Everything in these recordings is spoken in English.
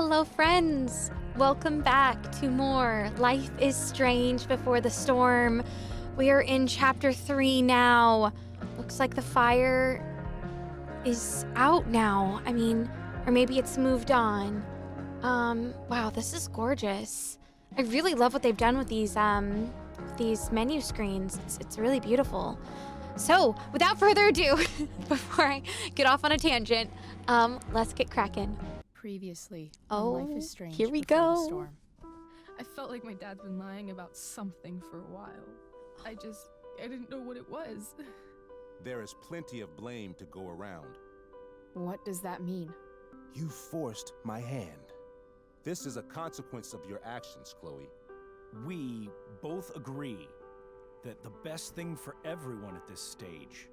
Hello, friends! Welcome back to more Life is Strange Before the Storm. We are in Chapter 3 now. Looks like the fire is out now. Or maybe it's moved on. Wow, this is gorgeous. I really love what they've done with these menu screens. It's really beautiful. So, without further ado, before I get off on a tangent, let's get cracking. Previously on Life is Strange here we Before go. the Storm. I felt like my dad's been lying about something for a while. I didn't know what it was. There is plenty of blame to go around. What does that mean? You forced my hand. This is a consequence of your actions, Chloe. We both agree that the best thing for everyone at this stage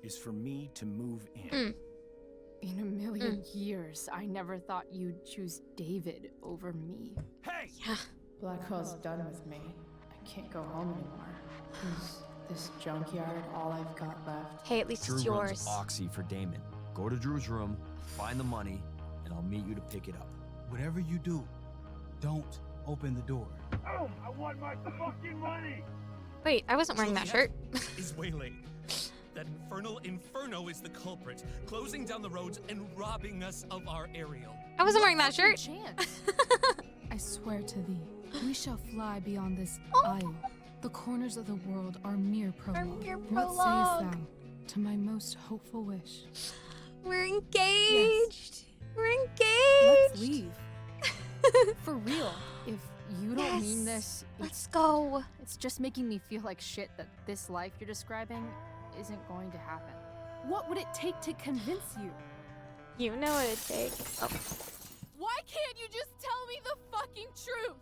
is for me to move in. In a million years, I never thought you'd choose David over me. Hey! Yeah. Blackwell's done with me. I can't go home anymore. Is this junkyard all I've got left? Hey, at least Drew it's runs yours. Oxy for Damon. Go to Drew's room, find the money, and I'll meet you to pick it up. Whatever you do, don't open the door. Oh, I want my fucking money! Wait, I wasn't wearing that shirt. Is waylaid. That infernal inferno is the culprit, closing down the roads and robbing us of our aerial. I wasn't wearing that shirt. Chance. I swear to thee, we shall fly beyond this isle. The corners of the world are mere prologue. What sayest thou to my most hopeful wish? We're engaged. Yes. We're engaged. Let's leave. For real. If you don't mean this, Let's go. It's just making me feel like shit that this life you're describing isn't going to happen. what would it take to convince you? You know what it takes. Oh. Why can't you just tell me the fucking truth?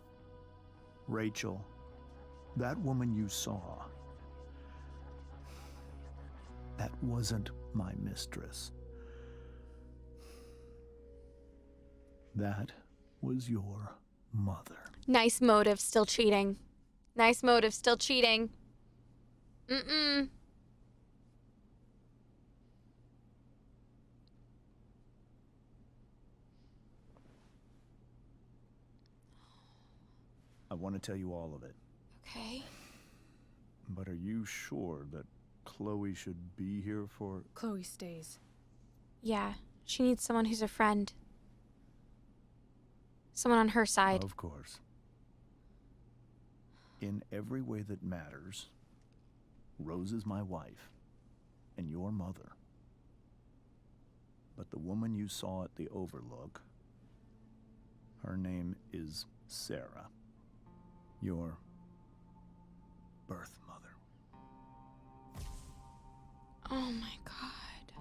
Rachel, that woman you saw, that wasn't my mistress. That was your mother. Nice motive, still cheating. Nice motive, still cheating. Mm-mm. I want to tell you all of it. Okay. But are you sure that Chloe should be here for... Chloe stays. Yeah, she needs someone who's a friend. Someone on her side. Of course. In every way that matters, Rose is my wife and your mother. But the woman you saw at the Overlook, her name is Sarah. Your birth mother. Oh my God.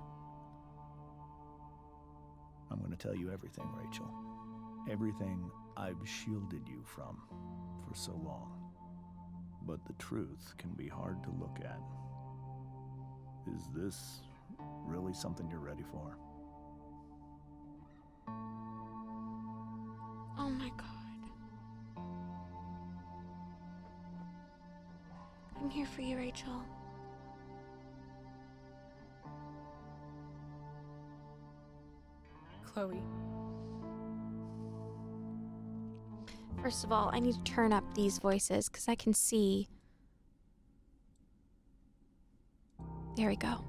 I'm going to tell you everything, Rachel. Everything I've shielded you from for so long. But the truth can be hard to look at. Is this really something you're ready for? Oh my God. I'm here for you, Rachel. Chloe. First of all, I need to turn up these voices because I can see. There we go.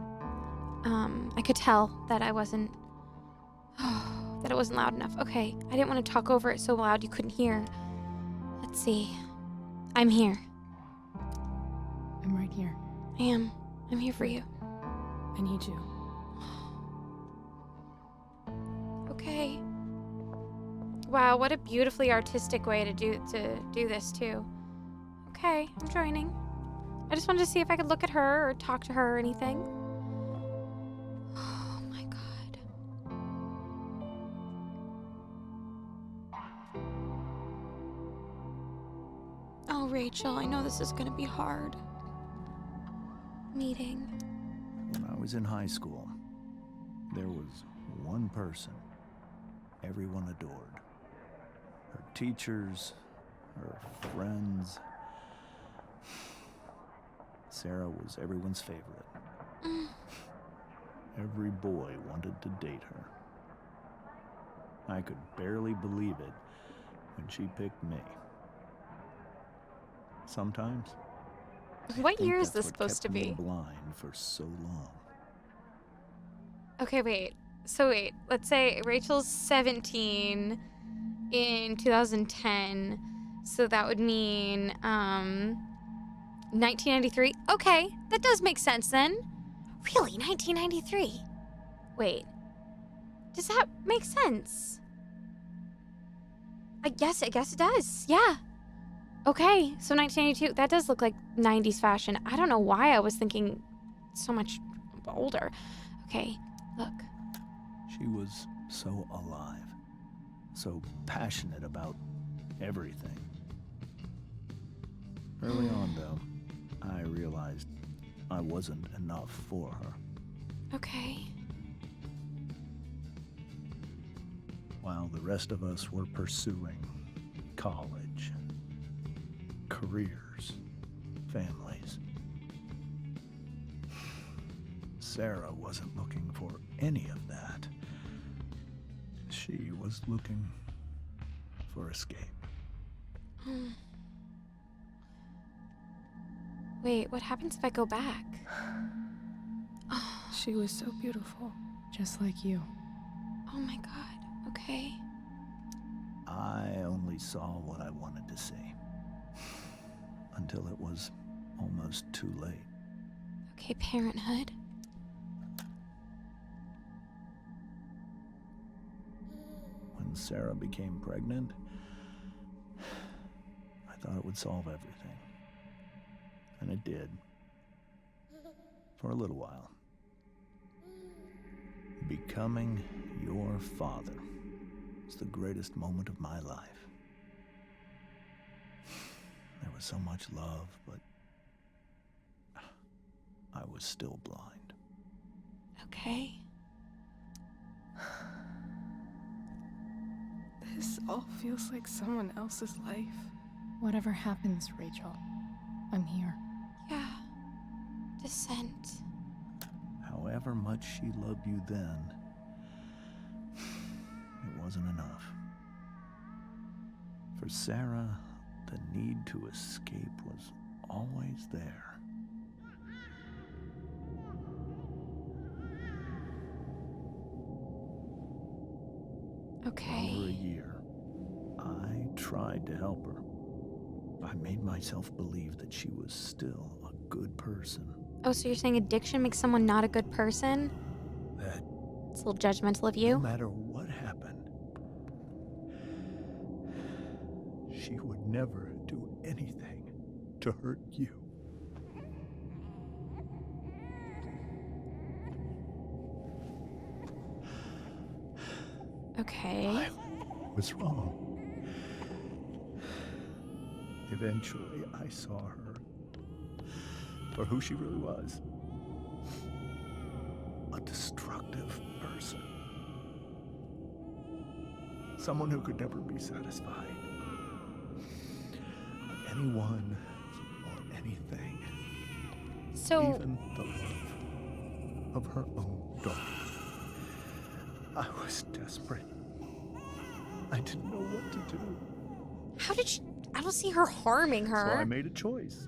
I could tell that I wasn't, that it wasn't loud enough. Okay, I didn't want to talk over it so loud you couldn't hear. Let's see. I'm here. I'm right here. I am. I'm here for you. I need you. Okay. Wow, what a beautifully artistic way to do this too. Okay, I'm joining. I just wanted to see if I could look at her or talk to her or anything. Oh my God. Oh, Rachel, I know this is gonna be hard. Meeting. When I was in high school, there was one person everyone adored. Her teachers, her friends. Sarah was everyone's favorite. Every boy wanted to date her. I could barely believe it when she picked me. Sometimes. What I year think is this that's what supposed to kept me be? blind for so long. Okay, wait. So wait, let's say Rachel's 17 in 2010. So that would mean 1993. Okay, that does make sense then. Really, 1993? Wait. Does that make sense? I guess it does. Yeah. Okay, so 1982. That does look like 90s fashion. I don't know why I was thinking so much older. Okay, look. She was so alive, so passionate about everything. Early on, though, I realized I wasn't enough for her. Okay. While the rest of us were pursuing college, careers, families, Sarah wasn't looking for any of that. She was looking for escape. Wait, what happens if I go back? She was so beautiful, just like you. Oh my god. Okay. I only saw what I wanted to see. Until it was almost too late. Okay, parenthood. When Sarah became pregnant, I thought it would solve everything. And it did. For a little while. Becoming your father was the greatest moment of my life. There was so much love, but I was still blind. Okay. This all feels like someone else's life. Whatever happens, Rachel, I'm here. Yeah. Descent. However much she loved you then, it wasn't enough. For Sarah, the need to escape was always there. Okay. For a year, I tried to help her. I made myself believe that she was still a good person. Oh, so you're saying addiction makes someone not a good person? That It's a little judgmental of no you. matter what happened, she would never do anything to hurt you. Okay. I was wrong. Eventually, I saw her for who she really was. A destructive person. Someone who could never be satisfied. By anyone or anything. So, Even the love of her own daughter. I was desperate. I didn't know what to do. how did she... I don't see her harming So her. I made a choice.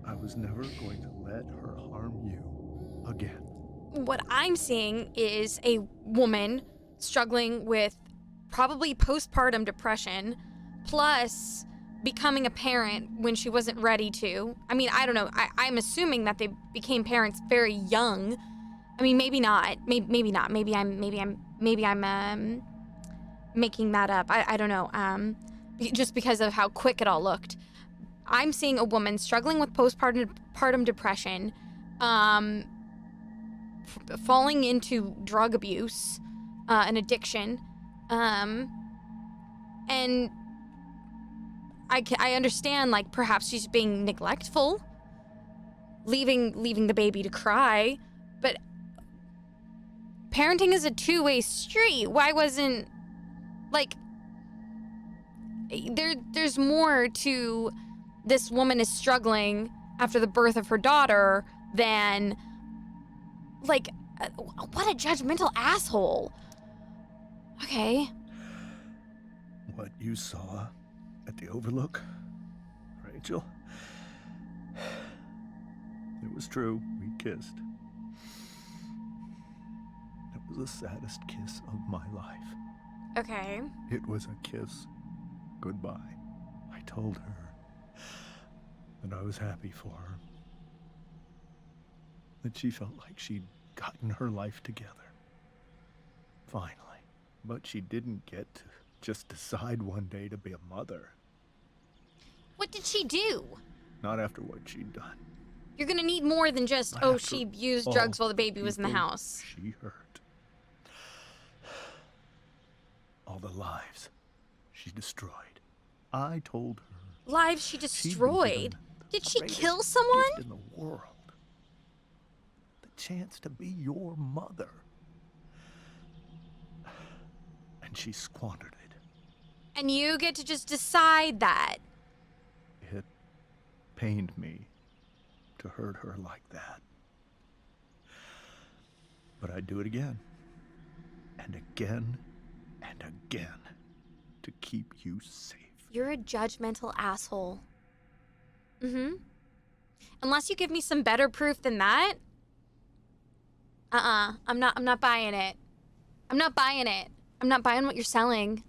I was never going to let her harm you again. What I'm seeing is a woman struggling with probably postpartum depression, plus becoming a parent when she wasn't ready to. I mean, I don't know. I'm assuming that they became parents very young. I mean, maybe not. Maybe not. Maybe I'm making that up. I don't know. Just because of how quick it all looked. I'm seeing a woman struggling with postpartum depression, falling into drug abuse, and addiction, and I understand, like, perhaps she's being neglectful, leaving the baby to cry, but parenting is a two-way street. Why wasn't, like, there's more to this woman is struggling after the birth of her daughter than, like, what a judgmental asshole. Okay. What you saw at the Overlook, Rachel, it was true. We kissed. It was the saddest kiss of my life. Okay. It was a kiss goodbye. I told her that I was happy for her, that she felt like she'd gotten her life together. Finally. But she didn't get to just decide one day to be a mother. What did she do? Not after what she'd done. You're gonna need more than just, Not oh, after she used all drugs while the baby was in the people house. She hurt. All the lives she destroyed. I told her. Lives she she'd been destroyed? given Did the she greatest kill someone? gift in the world. The chance to be your mother. And she squandered it. And you get to just decide that. It pained me to hurt her like that. But I'd do it again. And again. And again. To keep you safe. You're a judgmental asshole. Mm-hmm. Unless you give me some better proof than that. I'm not buying it. I'm not buying it. I'm not buying what you're selling.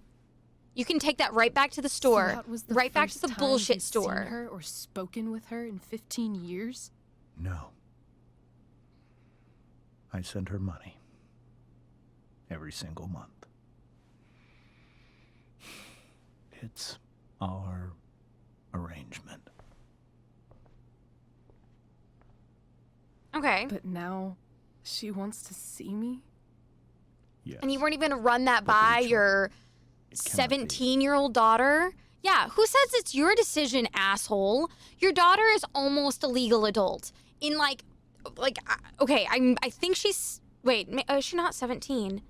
You can take that right back to the store. So that was the right back to first the time bullshit you'd store. Seen her or spoken with her in 15 years? No. I send her money. Every single month. It's our arrangement. Okay. But now she wants to see me? Yes. And you weren't even gonna run that But by Rachel, your it cannot be. 17-year-old daughter? Yeah, who says it's your decision, asshole? Your daughter is almost a legal adult. In okay, I think she's, wait, is she not 17?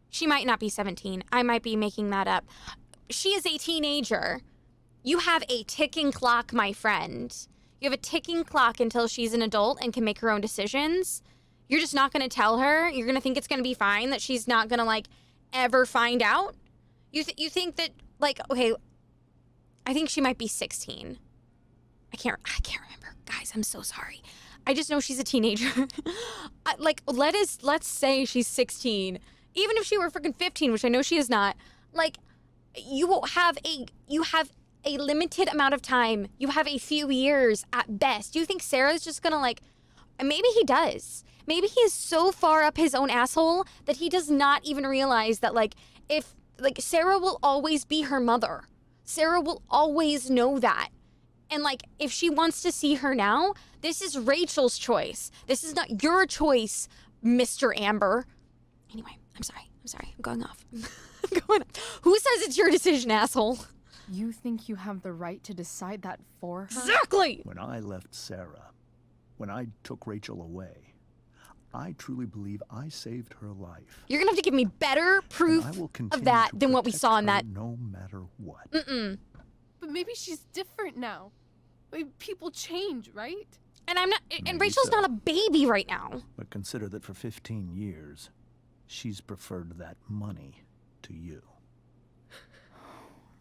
She might not be 17. I might be making that up. She is a teenager. You have a ticking clock, my friend. You have a ticking clock until she's an adult and can make her own decisions. You're just not going to tell her. You're going to think it's going to be fine, that she's not going to, ever find out. You think that, okay, I think she might be 16. I can't remember. Guys, I'm so sorry. I just know she's a teenager. Let's say she's 16. Even if she were freaking 15, which I know she is not, you have a limited amount of time. You have a few years at best. Do you think Sarah's just gonna maybe he does. Maybe he is so far up his own asshole that he does not even realize that if Sarah will always be her mother. Sarah will always know that. And if she wants to see her now, this is Rachel's choice. This is not your choice, Mr. Amber. Anyway, I'm sorry. I'm going off. Who says it's your decision, asshole? You think you have the right to decide that for her? Exactly! When I left Sarah, when I took Rachel away, I truly believe I saved her life. You're gonna have to give me better proof And I will of continue that to than what we protect saw in her that. no matter what. Mm-mm. But maybe she's different now. People change, right? And I'm not. And Maybe Rachel's so. not a baby right now. But consider that for 15 years, she's preferred that money to you.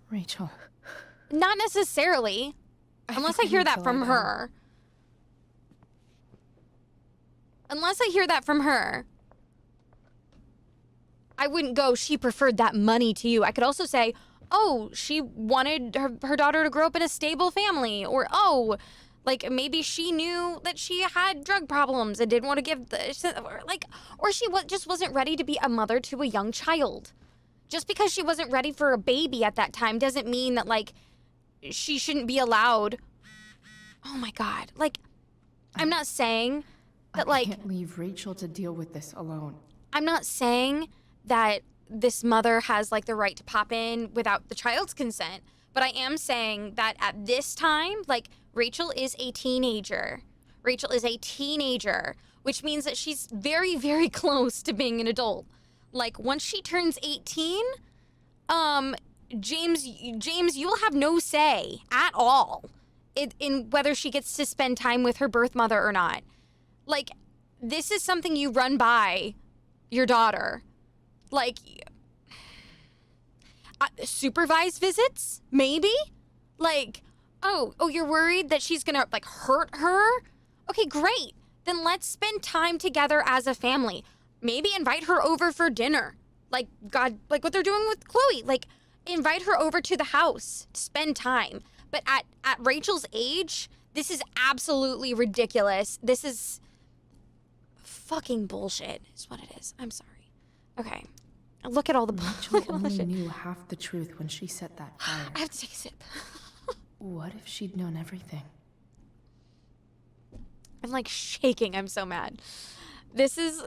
Rachel. Not necessarily, unless I hear that from her. Unless I hear that from her, I wouldn't go, she preferred that money to you. I could also say, oh, she wanted her daughter to grow up in a stable family. Or, oh, maybe she knew that she had drug problems and didn't want to give or she just wasn't ready to be a mother to a young child. Just because she wasn't ready for a baby at that time doesn't mean that, she shouldn't be allowed. Oh my God. I'm not saying that, I can't leave Rachel to deal with this alone. I'm not saying that this mother has, the right to pop in without the child's consent, but I am saying that at this time, Rachel is a teenager. Rachel is a teenager, which means that she's very, very close to being an adult. Once she turns 18, James, you will have no say at all in whether she gets to spend time with her birth mother or not. This is something you run by your daughter. supervised visits? Maybe? Like, oh, you're worried that she's gonna, like, hurt her? Okay, great. Then let's spend time together as a family. Maybe invite her over for dinner. Like, God, like what they're doing with Chloe. Like, invite her over to the house to spend time. But at Rachel's age, this is absolutely ridiculous. This is fucking bullshit, is what it is. I'm sorry. Okay. Look at all the Rachel only knew half the truth when she set that fire. I have to take a sip. What if she'd known everything? I'm like shaking. I'm so mad. This is...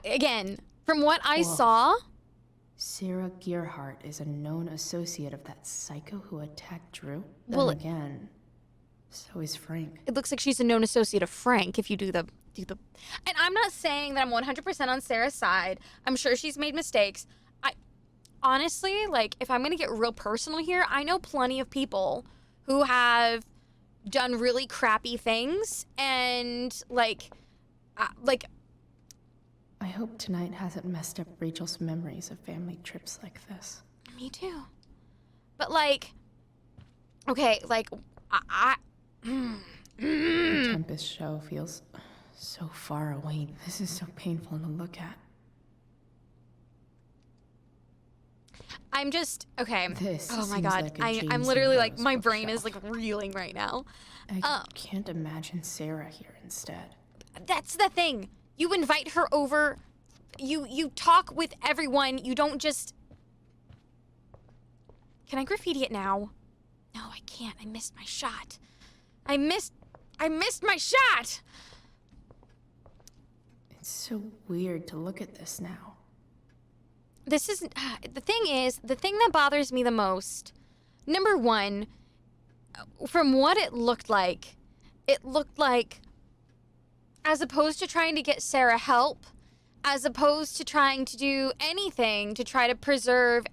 again, from what I saw... Sarah Gearhart is a known associate of that psycho who attacked Drew? Well, then again, so is Frank. It looks like she's a known associate of Frank if you do the... And I'm not saying that I'm 100% on Sarah's side. I'm sure she's made mistakes. Honestly, like, if I'm going to get real personal here, I know plenty of people who have done really crappy things and, like... I hope tonight hasn't messed up Rachel's memories of family trips like this. Me too. But, like... Okay, like, The Tempest show feels so far away. This is so painful to look at. I'm just... Okay. This oh my seems god. like a I'm James literally, and like, Rose my brain bookshelf. is, like, reeling right now. I can't imagine Sarah here instead. That's the thing. You invite her over. You talk with everyone. You don't just... Can I graffiti it now? No, I can't. I missed my shot. I missed my shot! It's so weird to look at this now. This is... the thing that bothers me the most, number one, from what it looked like, as opposed to trying to get Sarah help, as opposed to trying to do anything to try to preserve,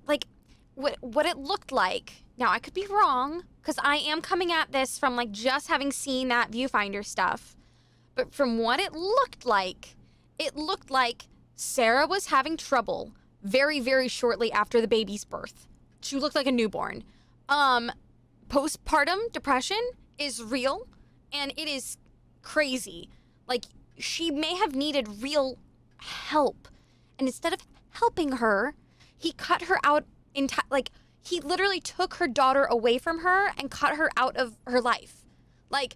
like, what it looked like. Now, I could be wrong, because I am coming at this from, like, just having seen that viewfinder stuff. But from what it looked like Sarah was having trouble very, very shortly after the baby's birth. She looked like a newborn. Postpartum depression is real, and it is crazy. Like, she may have needed real help. And instead of helping her, he cut her out he literally took her daughter away from her and cut her out of her life. Like,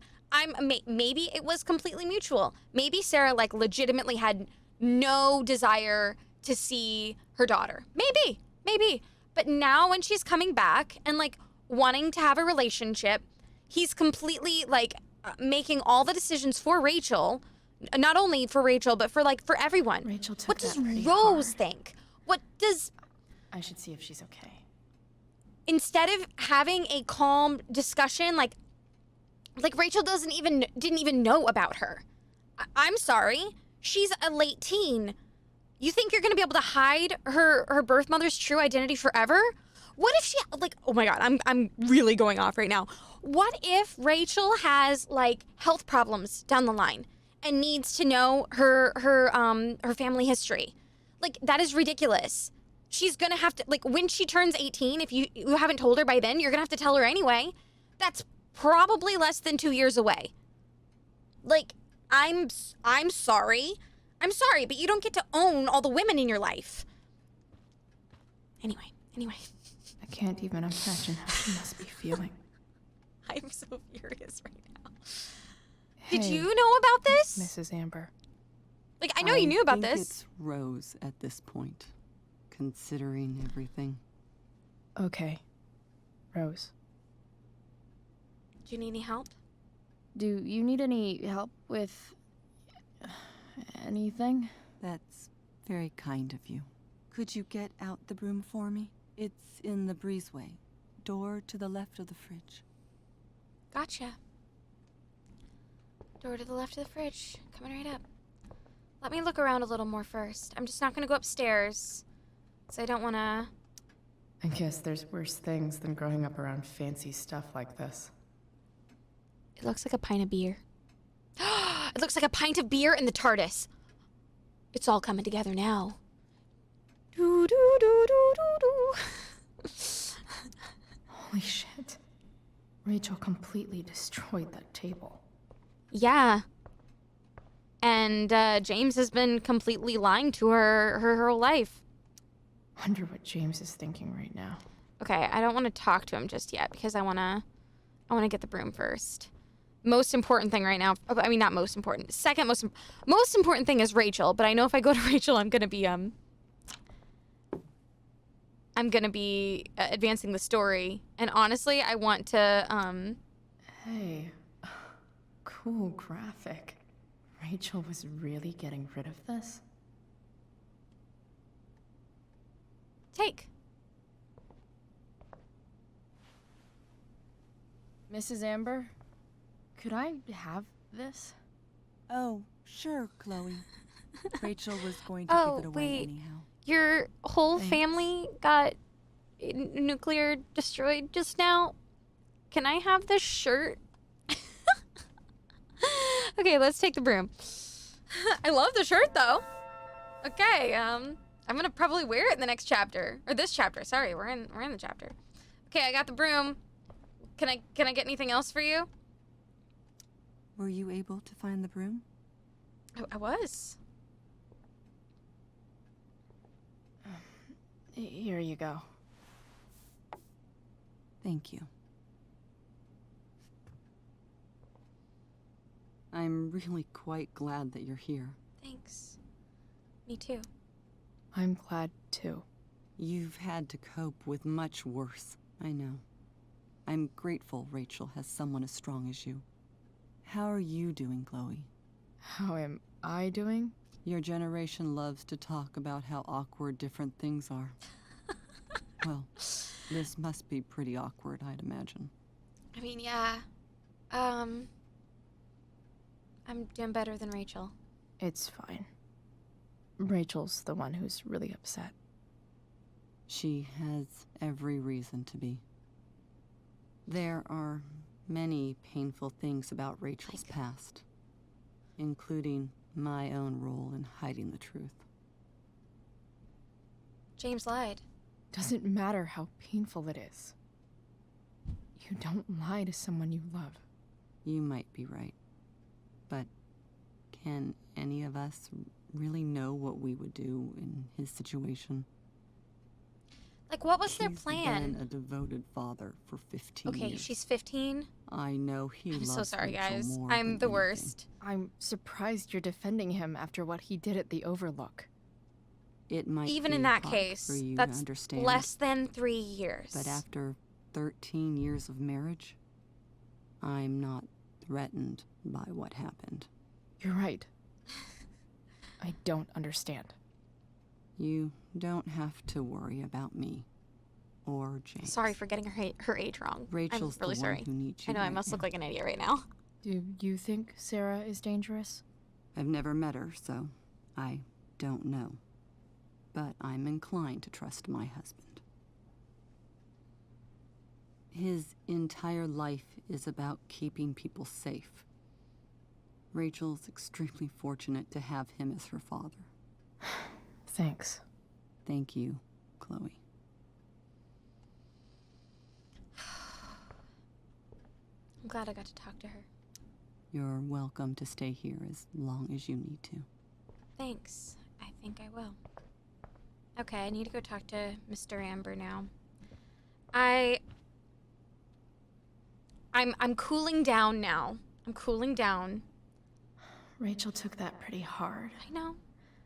maybe it was completely mutual. Maybe Sarah, like, legitimately had no desire to see her daughter. Maybe. But now when she's coming back and, like, wanting to have a relationship, he's completely, like, making all the decisions for Rachel. Not only for Rachel, but for everyone. Rachel took What does that pretty Rose hard. think? What does... I should see if she's okay. Instead of having a calm discussion, like Rachel didn't even know about her. I'm sorry. She's a late teen. You think you're going to be able to hide her birth mother's true identity forever? What if she, like, oh my God, I'm really going off right now. What if Rachel has, like, health problems down the line and needs to know her family history? Like, that is ridiculous. She's gonna have to, like, when she turns 18, if you haven't told her by then, you're gonna have to tell her anyway. That's probably less than 2 years away. Like, I'm sorry. I'm sorry, but you don't get to own all the women in your life. Anyway. I can't even imagine how she must be feeling. I'm so furious right now. Hey, Did you know about this? Mrs. Amber. Like, I know you knew about think this. It's Rose at this point, considering everything. Okay. Rose. Do you need any help? Do you need any help with anything? That's very kind of you. Could you get out the broom for me? It's in the breezeway. Door to the left of the fridge. Gotcha. Door to the left of the fridge. Coming right up. Let me look around a little more first. I'm just not gonna go upstairs, because I don't wanna... I guess there's worse things than growing up around fancy stuff like this. It looks like a pint of beer. It looks like a pint of beer in the TARDIS. It's all coming together now. Do do do do do do. Holy shit. Rachel completely destroyed that table. Yeah. And James has been completely lying to her whole life. Wonder what James is thinking right now. Okay, I don't want to talk to him just yet because I want to get the broom first. Most important thing right now, I mean, not most important. Second most important thing is Rachel, but I know if I go to Rachel, I'm going to be advancing the story. And honestly, I want to Hey. Cool graphic. Rachel was really getting rid of this? take. Mrs. Amber, could I have this? Oh, sure, Chloe. Rachel was going to give it away anyhow. Your whole family got nuclear destroyed just now. Can I have this shirt? Okay, let's take the broom. I love the shirt though. Okay, I'm gonna probably wear it in the next chapter. Or this chapter, sorry, we're in the chapter. Okay, I got the broom. Can I get anything else for you? Were you able to find the broom? I was. Here you go. Thank you. I'm really quite glad that you're here. Thanks. Me too. I'm glad too. You've had to cope with much worse, I know. I'm grateful Rachel has someone as strong as you. How are you doing, Chloe? How am I doing? Your generation loves to talk about how awkward different things are. Well, this must be pretty awkward, I'd imagine. I mean, yeah. I'm doing better than Rachel. It's fine. Rachel's the one who's really upset. She has every reason to be. There are many painful things about Rachel's past, including my own role in hiding the truth. James lied. Doesn't matter how painful it is. You don't lie to someone you love. You might be right. But can any of us really know what we would do in his situation? Like, what was their He's plan? been a devoted father for 15 years. Okay, she's 15. I know he I'm loves so sorry, Rachel guys. more I'm than the anything. worst. I'm surprised you're defending him after what he did at the Overlook. It might Even be in that hard case, for you to that's understand, less than 3 years. but after 13 years of marriage, I'm not threatened by what happened. You're right. I don't understand. You don't have to worry about me or James. Sorry for getting her age wrong. Rachel's I'm really the sorry. one who needs you I know I right must look now. like an idiot right now. Do you think Sarah is dangerous? I've never met her, so I don't know. But I'm inclined to trust my husband. His entire life is about keeping people safe. Rachel's extremely fortunate to have him as her father. Thanks. Thank you, Chloe. I'm glad I got to talk to her. You're welcome to stay here as long as you need to. Thanks. I think I will. Okay, I need to go talk to Mr. Amber now. I'm cooling down now. I'm cooling down. Rachel took that pretty hard. I know.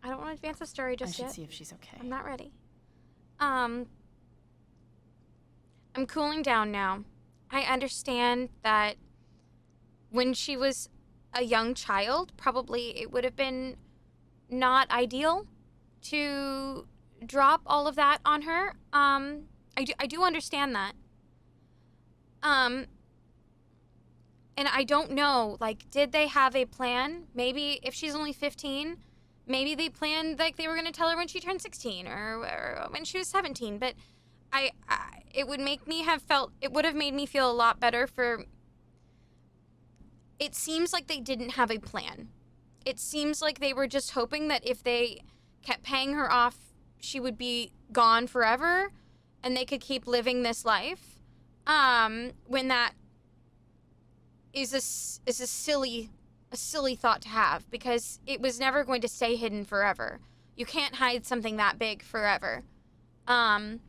I don't want to advance the story just I yet. should see if she's okay. I'm not ready. I'm cooling down now. I understand that when she was a young child, probably it would have been not ideal to drop all of that on her. I do understand that. And I don't know, like, did they have a plan? Maybe if she's only 15, maybe they planned, like, they were going to tell her when she turned 16 or when she was 17. But it would have made me feel a lot better for, it seems like they didn't have a plan. it seems like they were just hoping that if they kept paying her off, she would be gone forever and they could keep living this life. When that is a silly thought to have, because it was never going to stay hidden forever. You can't hide something that big forever. I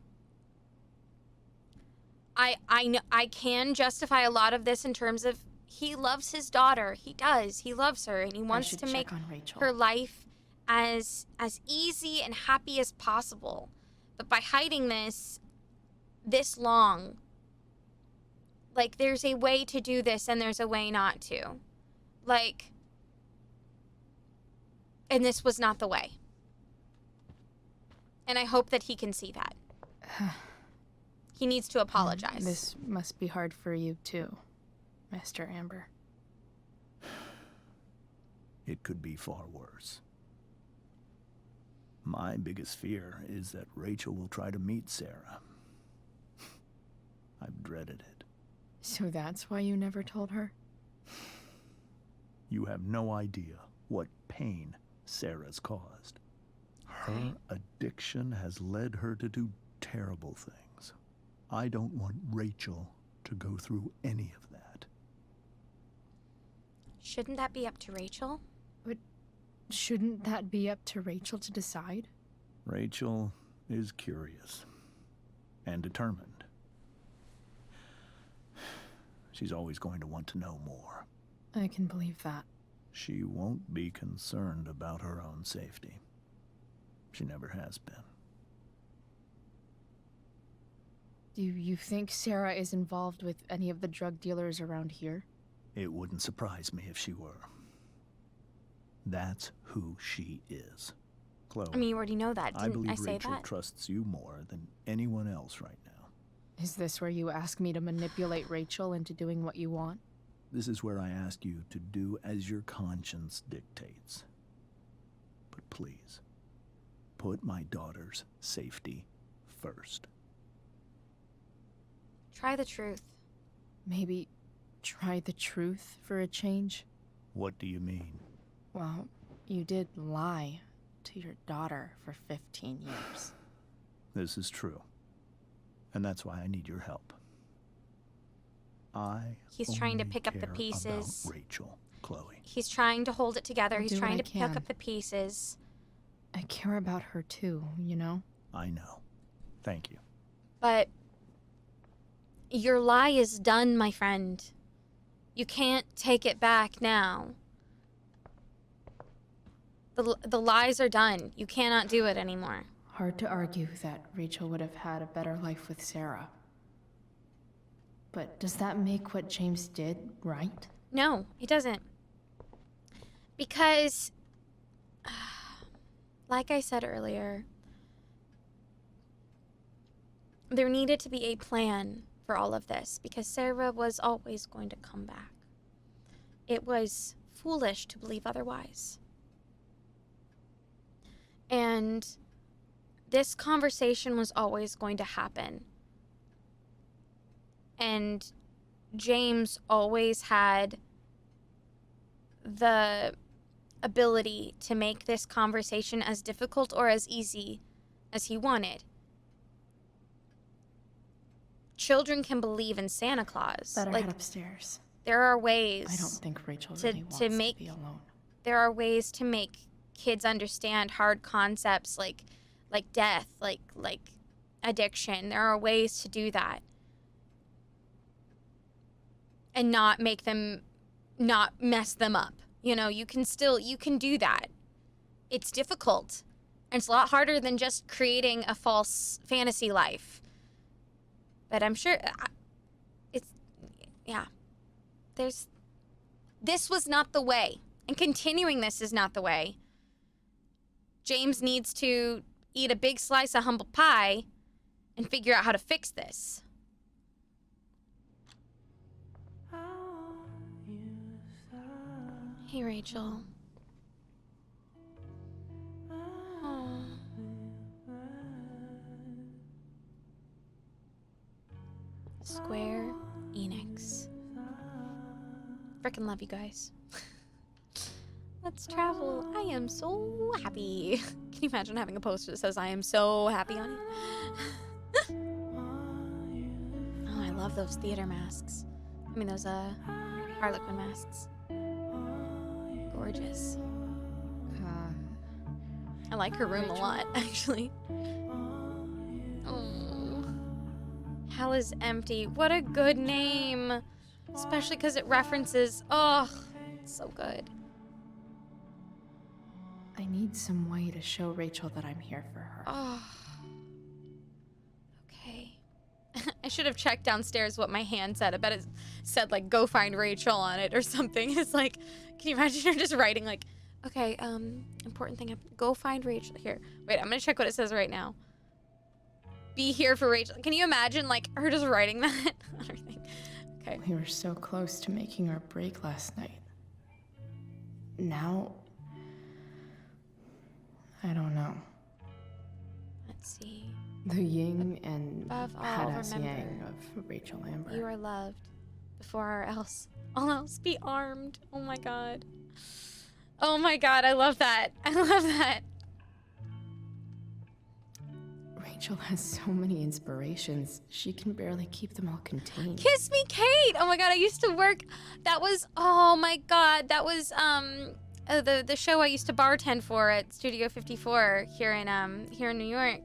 know I can justify a lot of this in terms of he loves his daughter. He does. He loves her, and he wants to make her life as easy and happy as possible. But by hiding this long, like, there's a way to do this and there's a way not to. Like, and this was not the way. And I hope that he can see that. He needs to apologize. This must be hard for you too, Mr. Amber. It could be far worse. My biggest fear is that Rachel will try to meet Sarah. I've dreaded it. So that's why you never told her? You have no idea what pain Sarah's caused. Her addiction has led her to do terrible things. I don't want Rachel to go through any of that. Shouldn't that be up to Rachel? But shouldn't that be up to Rachel to decide? Rachel is curious and determined. She's always going to want to know more. I can believe that. She won't be concerned about her own safety. She never has been. Do you think Sarah is involved with any of the drug dealers around here? It wouldn't surprise me if she were. That's who she is. Chloe, I mean, you already know that. I Didn't I believe say Rachel that? trusts you more than anyone else right now. Is this where you ask me to manipulate Rachel into doing what you want? This is where I ask you to do as your conscience dictates. But please, put my daughter's safety first. Try the truth. Maybe try the truth for a change? What do you mean? Well, you did lie to your daughter for 15 years. This is true. And that's why I need your help. He's trying to only pick up the care pieces. about Rachel, Chloe. He's trying to hold it together. I'll He's do what trying I to pick can. up the pieces. I care about her too, you know? I know. Thank you. But your lie is done, my friend. You can't take it back now. The lies are done. You cannot do it anymore. Hard to argue that Rachel would have had a better life with Sarah. But does that make what James did right? No, it doesn't. Because, like I said earlier, there needed to be a plan for all of this, because Sarah was always going to come back. It was foolish to believe otherwise. And this conversation was always going to happen. And James always had the ability to make this conversation as difficult or as easy as he wanted. Children can believe in Santa Claus. Better head upstairs. There are ways. I don't think Rachel really wants to be alone. There are ways to make kids understand hard concepts like death, like addiction. There are ways to do that. And not mess them up. You know, you can do that. It's difficult. And it's a lot harder than just creating a false fantasy life. But I'm sure this was not the way. And continuing this is not the way. James needs to eat a big slice of humble pie and figure out how to fix this. Hey, Rachel. Oh. Square Enix. Frickin' love you guys. Let's travel. I am so happy. Can you imagine having a poster that says I am so happy on it? Oh, I love those theater masks. I mean, those Harlequin masks. Gorgeous. I like her room a lot, actually. Oh. Hell is empty. What a good name. Especially because it references. Oh, it's so good. I need some way to show Rachel that I'm here for her. Oh. Okay. I should have checked downstairs what my hand said. I bet it said, like, go find Rachel on it or something. It's like, can you imagine her just writing, like, okay, important thing, go find Rachel. Here, wait, I'm gonna check what it says right now. Be here for Rachel. Can you imagine, like, her just writing that on her thing? Okay. We were so close to making our break last night. Now, I don't know. Let's see. The yin and Above all, badass remember, yang of Rachel Amber. you are loved before all else be armed. Oh my god. Oh my god, I love that. I love that. Rachel has so many inspirations. She can barely keep them all contained. Kiss Me Kate! Oh my god, I used to work. That was, oh my god, that was the show I used to bartend for at Studio 54 here in New York.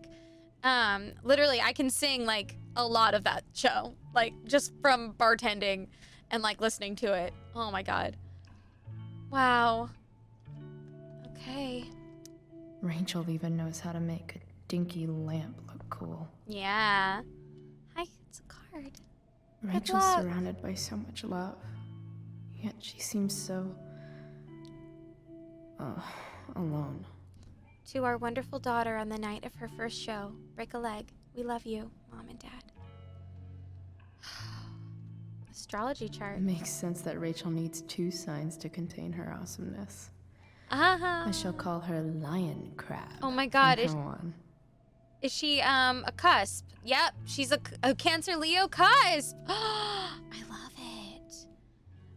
Literally, I can sing like a lot of that show, like just from bartending and like listening to it. Oh my god. Wow. Okay. Rachel even knows how to make a dinky lamp look cool. Yeah. Hi, it's a card. Rachel's surrounded by so much love, yet she seems so alone. To our wonderful daughter on the night of her first show, break a leg. We love you, Mom and Dad. Astrology chart. It makes sense that Rachel needs 2 signs to contain her awesomeness. I shall call her Lion Crab. Oh my god, is she a cusp? Yep, she's a Cancer Leo cusp. I love it.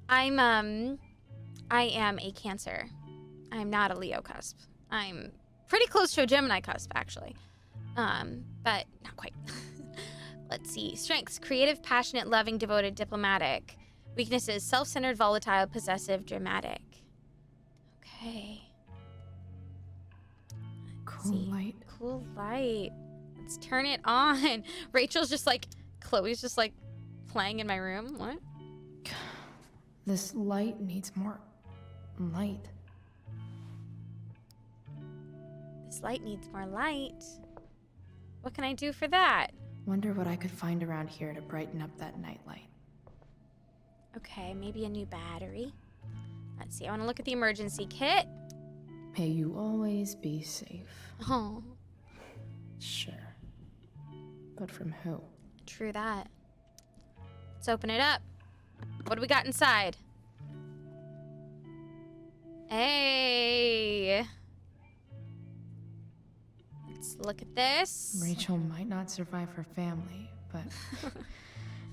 I am a Cancer. I'm not a Leo cusp. I'm pretty close to a Gemini cusp, actually. But not quite. Let's see. Strengths: creative, passionate, loving, devoted, diplomatic. Weaknesses: self-centered, volatile, possessive, dramatic. Okay. Cool light. Cool light. Let's turn it on. Rachel's just like, Chloe's just like playing in my room. What? This light needs more light. This light needs more light. What can I do for that? Wonder what I could find around here to brighten up that nightlight. Okay, maybe a new battery. Let's see, I want to look at the emergency kit. May you always be safe. Oh. Sure. But from who? True that. Let's open it up. What do we got inside? Hey. Let's look at this. Rachel might not survive her family, but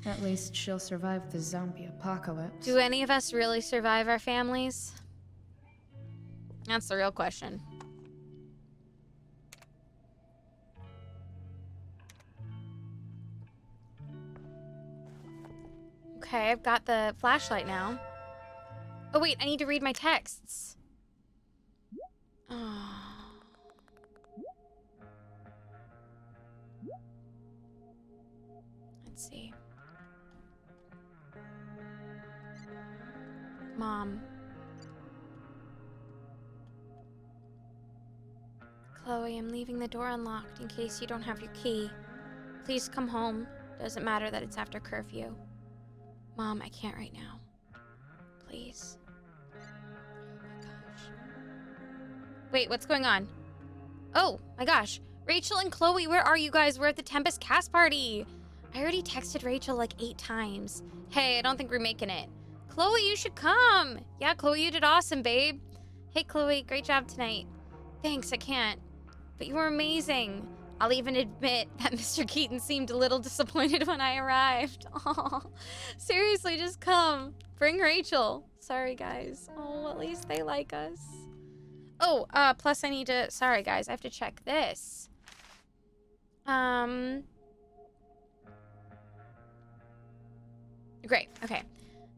at least she'll survive the zombie apocalypse. Do any of us really survive our families? That's the real question. Okay, I've got the flashlight now. Oh wait, I need to read my texts. Oh. Let's see. Mom. Chloe, I'm leaving the door unlocked in case you don't have your key. Please come home. Doesn't matter that it's after curfew. Mom, I can't right now. Please. Oh my gosh. Wait, what's going on? Oh my gosh. Rachel and Chloe, where are you guys? We're at the Tempest cast party. I already texted Rachel like 8 times. Hey, I don't think we're making it. Chloe, you should come. Yeah, Chloe, you did awesome, babe. Hey, Chloe, great job tonight. Thanks, I can't. But you were amazing. I'll even admit that Mr. Keaton seemed a little disappointed when I arrived. Oh, seriously, just come. Bring Rachel. Sorry, guys. Oh, at least they like us. Oh, plus I need to... Sorry, guys. I have to check this. Great. Okay.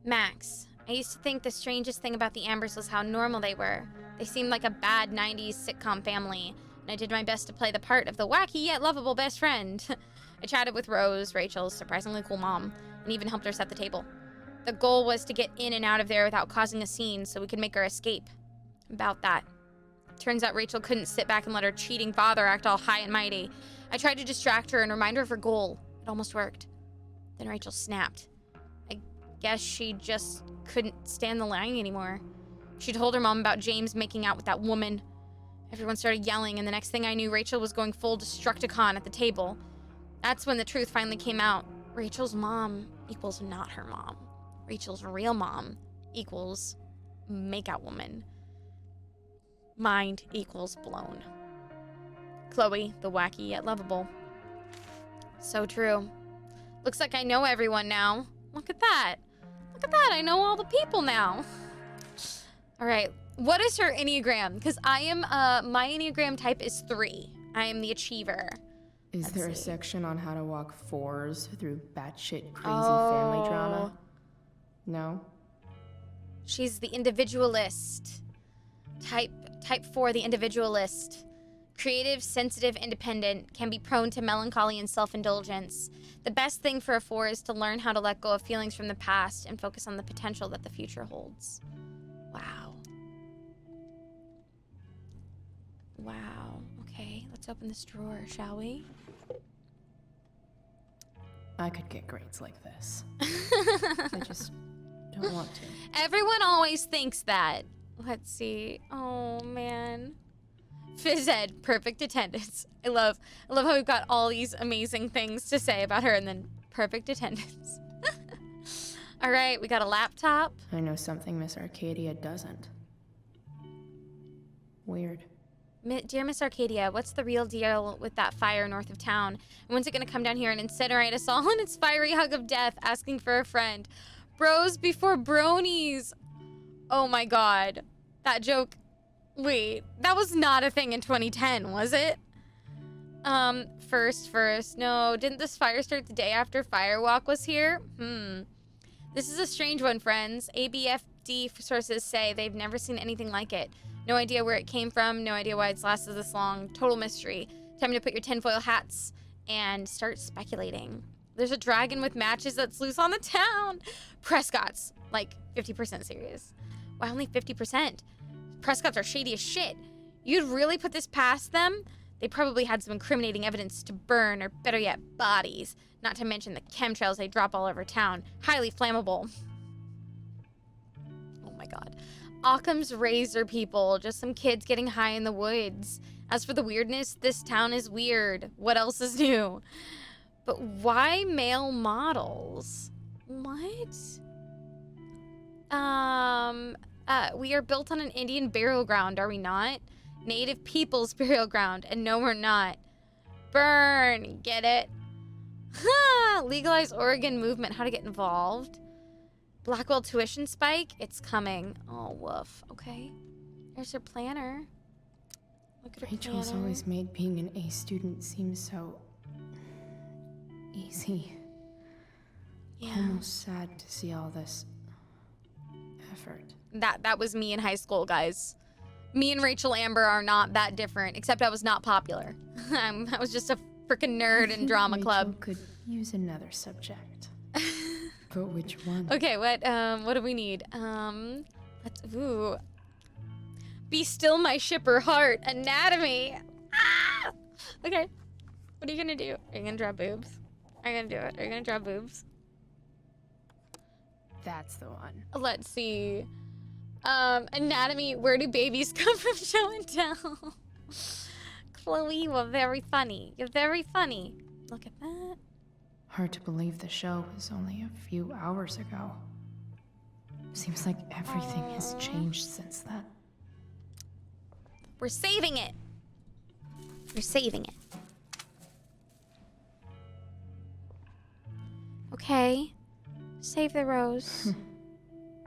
Max. I used to think the strangest thing about the Ambers was how normal they were. They seemed like a bad 90s sitcom family, and I did my best to play the part of the wacky yet lovable best friend. I chatted with Rose, Rachel's surprisingly cool mom, and even helped her set the table. The goal was to get in and out of there without causing a scene so we could make our escape. About that. Turns out Rachel couldn't sit back and let her cheating father act all high and mighty. I tried to distract her and remind her of her goal. It almost worked. Then Rachel snapped. I guess she just couldn't stand the lying anymore. She told her mom about James making out with that woman. Everyone started yelling, and the next thing I knew, Rachel was going full Destructicon at the table. That's when the truth finally came out. Rachel's mom equals not her mom. Rachel's real mom equals makeout woman. Mind equals blown. Chloe, the wacky yet lovable. So true. Looks like I know everyone now. Look at that. Look at that. I know all the people now. All right. What is her Enneagram? Because I am, my Enneagram type is 3. I am the achiever. Is there a section on how to walk 4s through batshit crazy family drama? No? She's the individualist. Type 4, the individualist. Creative, sensitive, independent, can be prone to melancholy and self-indulgence. The best thing for a 4 is to learn how to let go of feelings from the past and focus on the potential that the future holds. Wow. Wow. Okay, let's open this drawer, shall we? I could get grades like this. I just don't want to. Everyone always thinks that. Let's see. Oh, man. Phys ed, perfect attendance. I love how we've got all these amazing things to say about her and then perfect attendance. All right, we got a laptop. I know something Miss Arcadia doesn't. Weird. Dear Miss Arcadia, what's the real deal with that fire north of town? And when's it gonna come down here and incinerate us all in its fiery hug of death, asking for a friend? Bros before bronies. Oh my god. That joke. Wait, that was not a thing in 2010, was it? First. No, didn't this fire start the day after Firewalk was here? This is a strange one, friends. ABFD sources say they've never seen anything like it. No idea where it came from, no idea why it's lasted this long. Total mystery. Time to put your tinfoil hats and start speculating. There's a dragon with matches that's loose on the town. Prescott's, like, 50% serious. Why only 50%? Prescott's are shady as shit. You'd really put this past them? They probably had some incriminating evidence to burn, or better yet, bodies. Not to mention the chemtrails they drop all over town. Highly flammable. Oh my god. Occam's razor, people. Just some kids getting high in the woods. As for the weirdness, this town is weird. What else is new? But why male models? What? We are built on an Indian burial ground, are we not? Native people's burial ground, and no, we're not. Burn, get it? Legalize Oregon movement, how to get involved. Blackwell tuition spike, it's coming. Oh, woof, okay. There's her planner. Look at her Rachel's planner. always made being an A student seem so easy. Yeah. Almost sad to see all this effort. That was me in high school, guys. Me and Rachel Amber are not that different, except I was not popular. I was just a freaking nerd in drama Rachel club. Could use another subject. But which one? Okay, what do we need? Ooh. Be still my shipper heart. Anatomy. Ah! Okay. What are you gonna do? Are you gonna draw boobs? Are you gonna do it? Are you gonna draw boobs? That's the one. Let's see. Anatomy, where do babies come from? Show and tell. Chloe, you are very funny. You're very funny. Look at that. Hard to believe the show was only a few hours ago. Seems like everything has changed since then. We're saving it. We're saving it. Okay. Save the rose.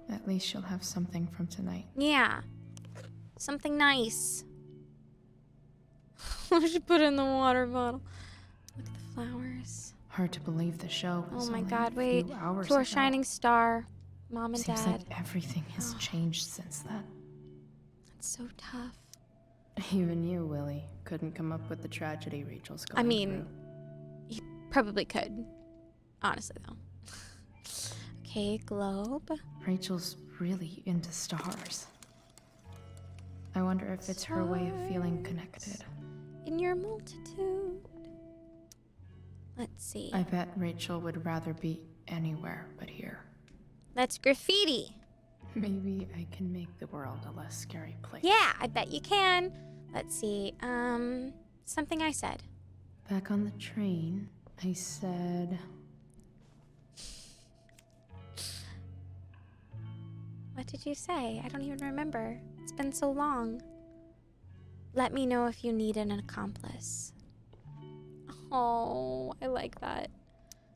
At least she'll have something from tonight. Yeah. Something nice. I should put it in the water bottle. Look at the flowers. Hard to believe the show was Oh my only God, a wait. few hours To our ago. shining star. Mom and Seems Dad. like everything has changed since then. That's so tough. Even you, Willie, couldn't come up with the tragedy Rachel's going I mean, through. you probably could. Honestly, though. Okay, globe. Rachel's really into stars. I wonder if it's her way of feeling connected. In your multitude. Let's see. I bet Rachel would rather be anywhere but here. That's graffiti. Maybe I can make the world a less scary place. Yeah, I bet you can. Let's see. Something I said. Back on the train, I said... What did you say? I don't even remember. It's been so long. Let me know if you need an accomplice. Oh, I like that.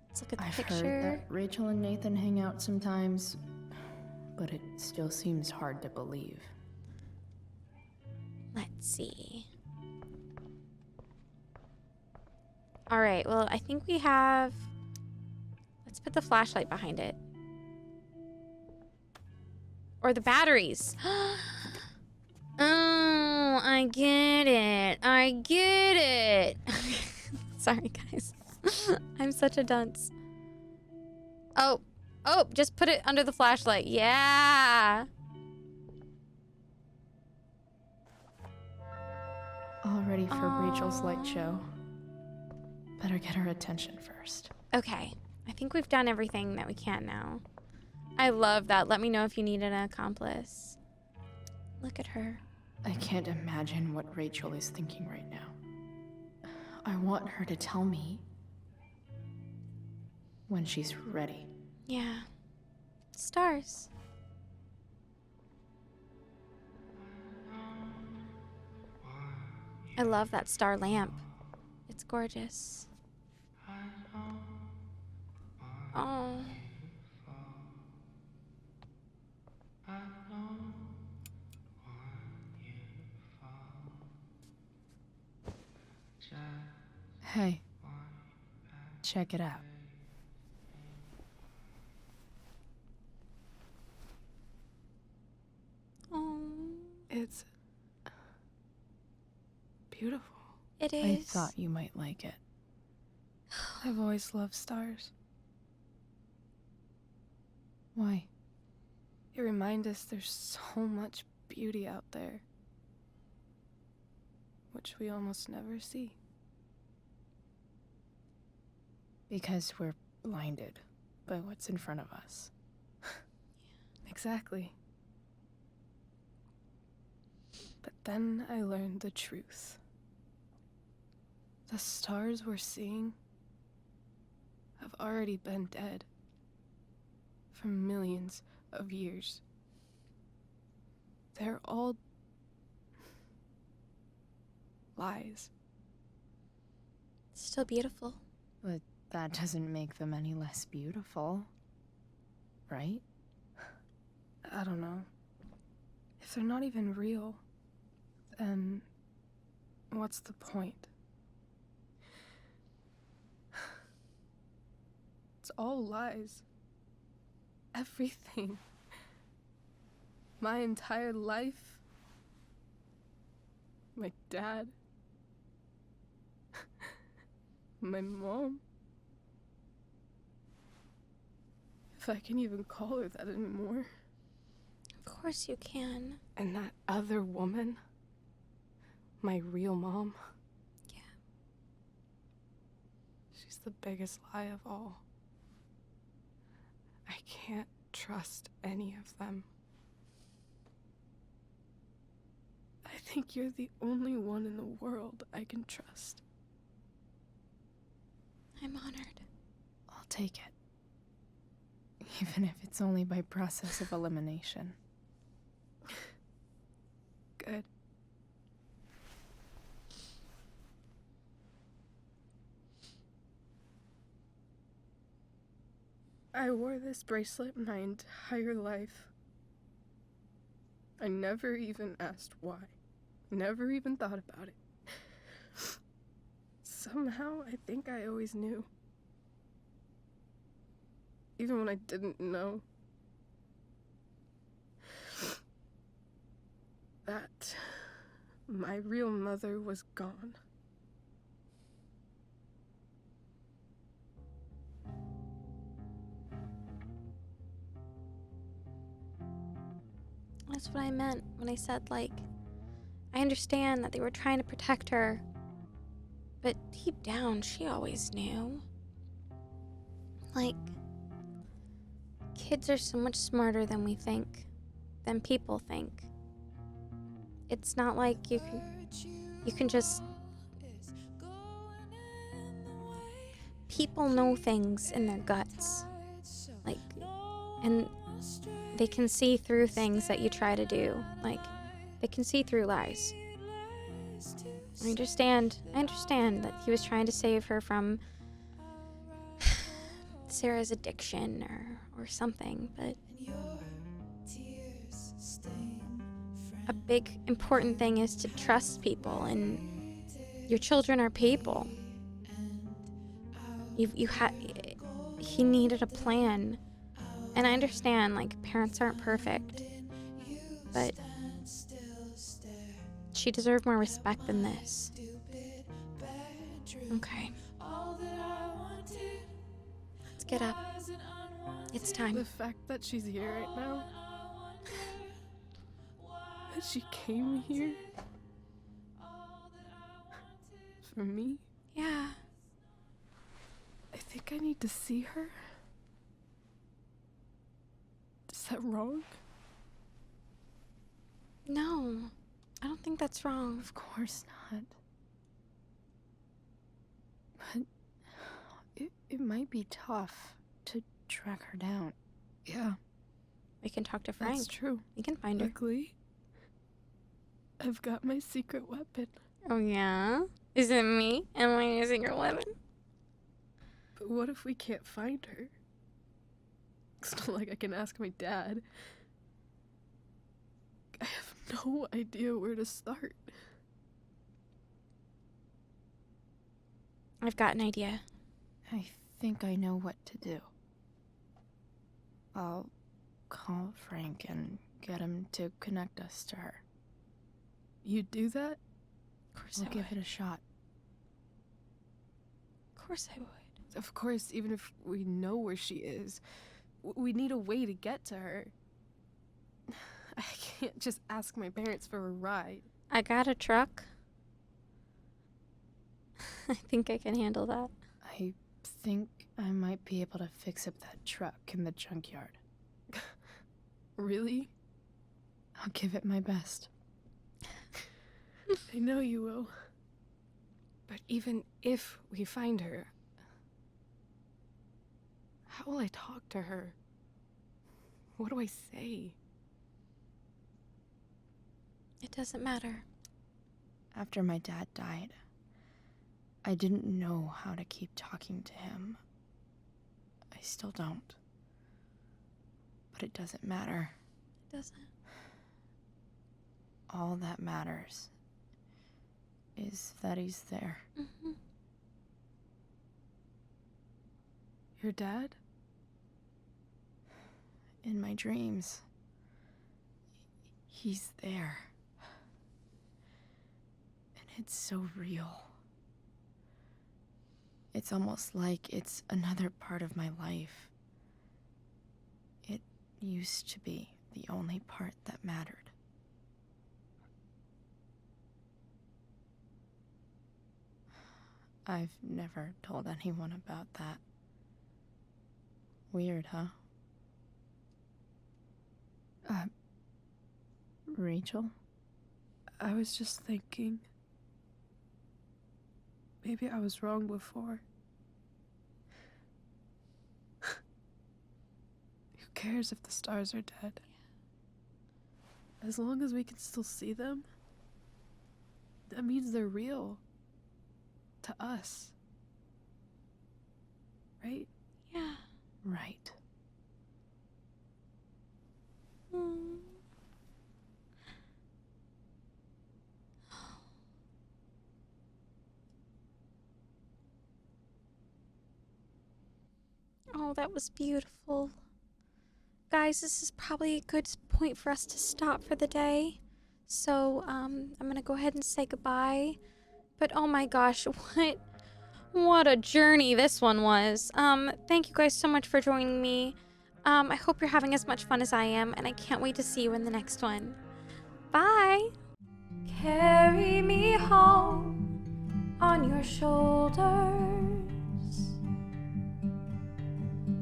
Let's look at the picture. I've heard that Rachel and Nathan hang out sometimes, but it still seems hard to believe. Let's see. All right, well, I think we have... Let's put the flashlight behind it. Or the batteries. Oh, I get it. I get it. Sorry, guys. I'm such a dunce. Oh, just put it under the flashlight. Yeah. All ready for Rachel's light show. Better get her attention first. Okay. I think we've done everything that we can now. I love that. Let me know if you need an accomplice. Look at her. I can't imagine what Rachel is thinking right now. I want her to tell me when she's ready. Yeah. Stars. I love that star lamp. It's gorgeous. Oh. Hey, check it out. Oh. It's beautiful. It is. I thought you might like it. I've always loved stars. Why? They remind us there's so much beauty out there, which we almost never see. Because we're blinded by what's in front of us. Exactly. But then I learned the truth. The stars we're seeing have already been dead for millions of years. They're all lies. Still beautiful. But that doesn't make them any less beautiful, right? I don't know. If they're not even real, then what's the point? It's all lies. Everything. My entire life. My dad. My mom. If I can even call her that anymore. Of course you can. And that other woman. My real mom. Yeah. She's the biggest lie of all. I can't trust any of them. I think you're the only one in the world I can trust. I'm honored. I'll take it. Even if it's only by process of elimination. Good. I wore this bracelet my entire life. I never even asked why. Never even thought about it. Somehow, I think I always knew. Even when I didn't know. That my real mother was gone. That's what I meant when I said, like, I understand that they were trying to protect her, but deep down, she always knew. Like, kids are so much smarter than we think, than people think. It's not like you can just... People know things in their guts. Like, and they can see through things that you try to do. Like, they can see through lies. I understand that he was trying to save her from Sarah's addiction or something, but a big important thing is to trust people, and your children are people. He needed a plan. And I understand, like, parents aren't perfect, but she deserved more respect than this. Okay. Let's get up. It's time. The fact that she's here right now, that she came here for me. Yeah. I think I need to see her. Is that wrong? No, I don't think that's wrong. Of course not. But it might be tough to track her down. Yeah. We can talk to Frank. That's true. We can find her. Luckily, I've got my secret weapon. Oh, yeah? Is it me? Am I using your weapon? But what if we can't find her? It's not like I can ask my dad. I have no idea where to start. I've got an idea. I think I know what to do. I'll call Frank and get him to connect us to her. You'd do that? Of course I'll give it a shot. Of course I would. Of course, even if we know where she is, we need a way to get to her. I can't just ask my parents for a ride. I got a truck. I think I can handle that. I think I might be able to fix up that truck in the junkyard. Really? I'll give it my best. I know you will. But even if we find her, how will I talk to her? What do I say? It doesn't matter. After my dad died, I didn't know how to keep talking to him. I still don't. But it doesn't matter. It doesn't. All that matters is that he's there. Mm-hmm. Your dad? In my dreams. He's there. And it's so real. It's almost like it's another part of my life. It used to be the only part that mattered. I've never told anyone about that. Weird, huh? Rachel? I was just thinking. Maybe I was wrong before. Who cares if the stars are dead? As long as we can still see them, that means they're real. To us. Right? Yeah. Right. Oh, that was beautiful. Guys, this is probably a good point for us to stop for the day. So, I'm gonna go ahead and say goodbye. But oh my gosh, what a journey this one was. Thank you guys so much for joining me. I hope you're having as much fun as I am, and I can't wait to see you in the next one. Bye! Carry me home on your shoulders.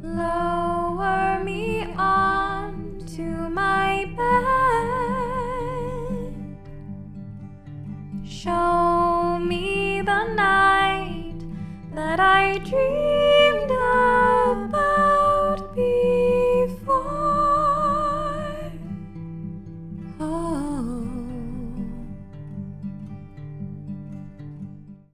Lower me onto my bed. Show me the night that I dream.